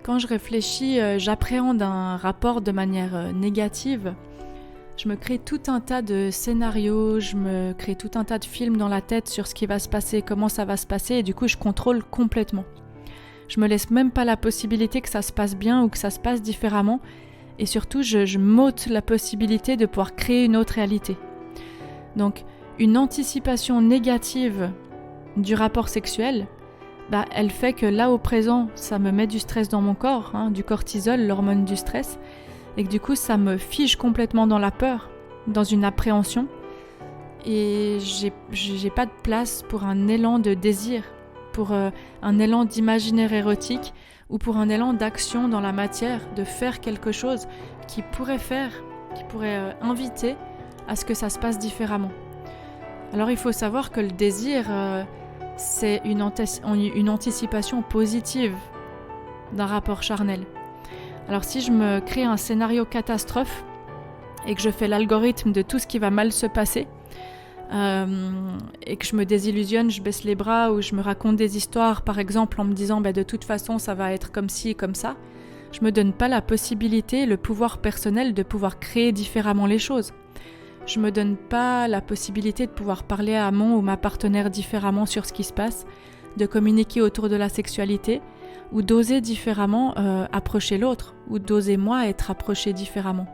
quand je réfléchis, j'appréhende un rapport de manière négative, je me crée tout un tas de scénarios, je me crée tout un tas de films dans la tête sur ce qui va se passer, comment ça va se passer, et du coup je contrôle complètement. Je me laisse même pas la possibilité que ça se passe bien ou que ça se passe différemment, et surtout je m'ôte la possibilité de pouvoir créer une autre réalité. Donc une anticipation négative du rapport sexuel, elle fait que là au présent ça me met du stress dans mon corps, du cortisol, l'hormone du stress, et que du coup ça me fige complètement dans la peur, dans une appréhension, et j'ai pas de place pour un élan de désir, pour un élan d'imaginaire érotique ou pour un élan d'action dans la matière, de faire quelque chose qui pourrait inviter à ce que ça se passe différemment. Alors il faut savoir que le désir, c'est une anticipation positive d'un rapport charnel. Alors si je me crée un scénario catastrophe et que je fais l'algorithme de tout ce qui va mal se passer, et que je me désillusionne, je baisse les bras ou je me raconte des histoires par exemple en me disant de toute façon ça va être comme ci et comme ça, je me donne pas la possibilité, le pouvoir personnel de pouvoir créer différemment les choses. Je me donne pas la possibilité de pouvoir parler à mon ou ma partenaire différemment sur ce qui se passe, de communiquer autour de la sexualité ou d'oser différemment approcher l'autre ou d'oser moi être approché différemment.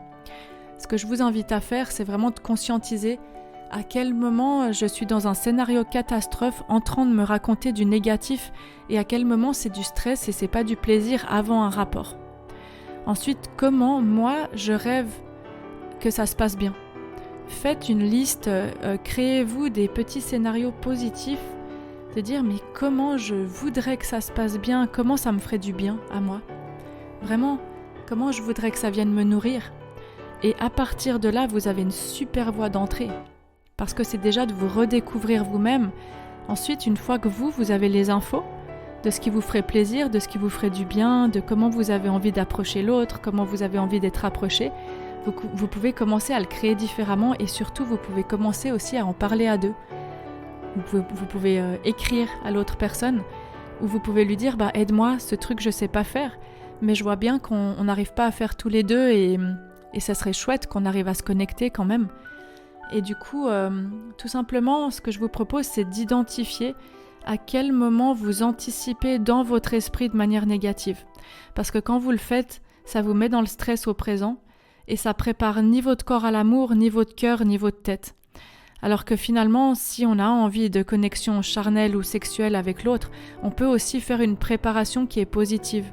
Ce que je vous invite à faire, c'est vraiment de conscientiser à quel moment je suis dans un scénario catastrophe en train de me raconter du négatif et à quel moment c'est du stress et c'est pas du plaisir avant un rapport. Ensuite, comment moi je rêve que ça se passe bien. Faites une liste, créez-vous des petits scénarios positifs, de dire mais comment je voudrais que ça se passe bien, comment ça me ferait du bien à moi. Vraiment, comment je voudrais que ça vienne me nourrir. Et à partir de là, vous avez une super voie d'entrée. Parce que c'est déjà de vous redécouvrir vous-même. Ensuite, une fois que vous avez les infos de ce qui vous ferait plaisir, de ce qui vous ferait du bien, de comment vous avez envie d'approcher l'autre, comment vous avez envie d'être approché, vous pouvez commencer à le créer différemment et surtout, vous pouvez commencer aussi à en parler à deux. Vous pouvez écrire à l'autre personne ou vous pouvez lui dire « aide-moi, ce truc je sais pas faire, mais je vois bien qu'on n'arrive pas à faire tous les deux et ça serait chouette qu'on arrive à se connecter quand même. » Et du coup, tout simplement, ce que je vous propose, c'est d'identifier à quel moment vous anticipez dans votre esprit de manière négative. Parce que quand vous le faites, ça vous met dans le stress au présent et ça prépare ni votre corps à l'amour, ni votre cœur, ni votre tête. Alors que finalement, si on a envie de connexion charnelle ou sexuelle avec l'autre, on peut aussi faire une préparation qui est positive.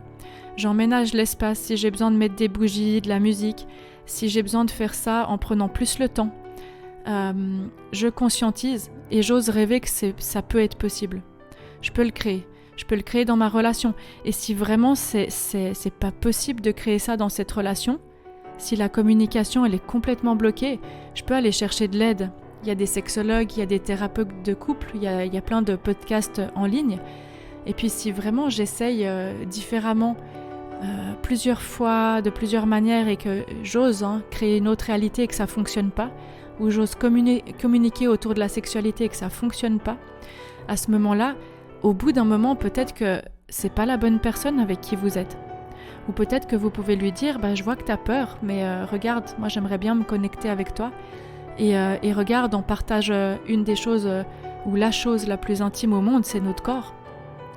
J'emménage l'espace si j'ai besoin de mettre des bougies, de la musique, si j'ai besoin de faire ça en prenant plus le temps. Je conscientise et j'ose rêver que ça peut être possible. Je peux le créer dans ma relation. Et si vraiment c'est pas possible de créer ça dans cette relation, si la communication elle est complètement bloquée, je peux aller chercher de l'aide. Il y a des sexologues, il y a des thérapeutes de couple, il y a plein de podcasts en ligne. Et puis si vraiment j'essaye différemment, plusieurs fois, de plusieurs manières et que j'ose créer une autre réalité et que ça fonctionne pas, ou j'ose communiquer autour de la sexualité et que ça fonctionne pas, à ce moment-là, au bout d'un moment, peut-être que c'est pas la bonne personne avec qui vous êtes. Ou peut-être que vous pouvez lui dire je vois que t'as peur, mais regarde, moi j'aimerais bien me connecter avec toi. Et regarde, on partage une des choses, ou la chose la plus intime au monde, c'est notre corps.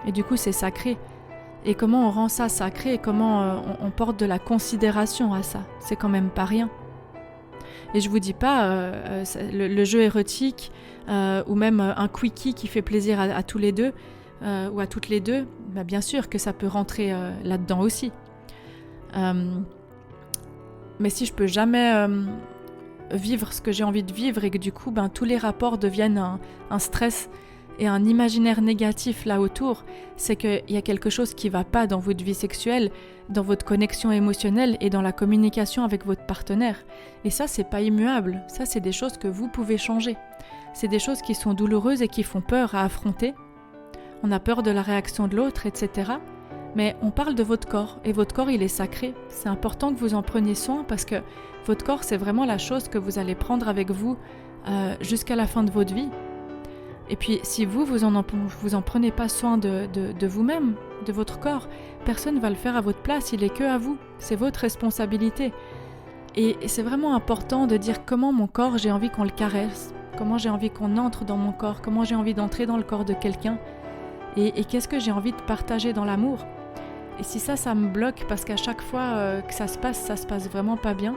Et du coup, c'est sacré. Et comment on rend ça sacré et comment on porte de la considération à ça. C'est quand même pas rien. Et je vous dis pas le jeu érotique ou même un quickie qui fait plaisir à tous les deux ou à toutes les deux, bien sûr que ça peut rentrer là-dedans aussi. Mais si je peux jamais vivre ce que j'ai envie de vivre et que du coup tous les rapports deviennent un stress et un imaginaire négatif là autour, c'est qu'il y a quelque chose qui va pas dans votre vie sexuelle, dans votre connexion émotionnelle et dans la communication avec votre partenaire. Et ça, c'est pas immuable. Ça, c'est des choses que vous pouvez changer. C'est des choses qui sont douloureuses et qui font peur à affronter. On a peur de la réaction de l'autre, etc. Mais on parle de votre corps et votre corps, il est sacré. C'est important que vous en preniez soin parce que votre corps, c'est vraiment la chose que vous allez prendre avec vous jusqu'à la fin de votre vie. Et puis si vous en prenez pas soin de vous-même, de votre corps, personne ne va le faire à votre place, il est que à vous, c'est votre responsabilité. Et c'est vraiment important de dire comment mon corps, j'ai envie qu'on le caresse, comment j'ai envie qu'on entre dans mon corps, comment j'ai envie d'entrer dans le corps de quelqu'un, et qu'est-ce que j'ai envie de partager dans l'amour. Et si ça me bloque parce qu'à chaque fois que ça se passe vraiment pas bien,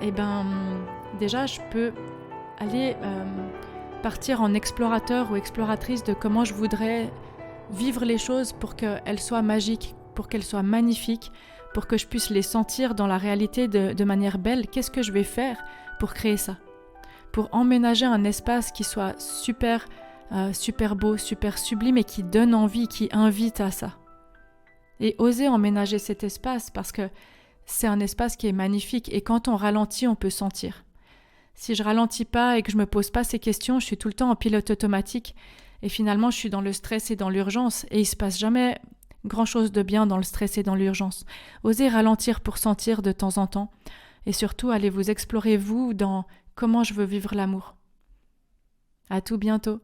eh ben déjà je peux aller partir en explorateur ou exploratrice de comment je voudrais vivre les choses pour qu'elles soient magiques, pour qu'elles soient magnifiques, pour que je puisse les sentir dans la réalité de manière belle. Qu'est-ce que je vais faire pour créer ça? Pour emménager un espace qui soit super beau, super sublime et qui donne envie, qui invite à ça. Et oser emménager cet espace parce que c'est un espace qui est magnifique et quand on ralentit, on peut sentir. Si je ralentis pas et que je me pose pas ces questions, je suis tout le temps en pilote automatique et finalement je suis dans le stress et dans l'urgence et il se passe jamais grand-chose de bien dans le stress et dans l'urgence. Osez ralentir pour sentir de temps en temps et surtout allez vous explorer vous dans comment je veux vivre l'amour. À tout bientôt.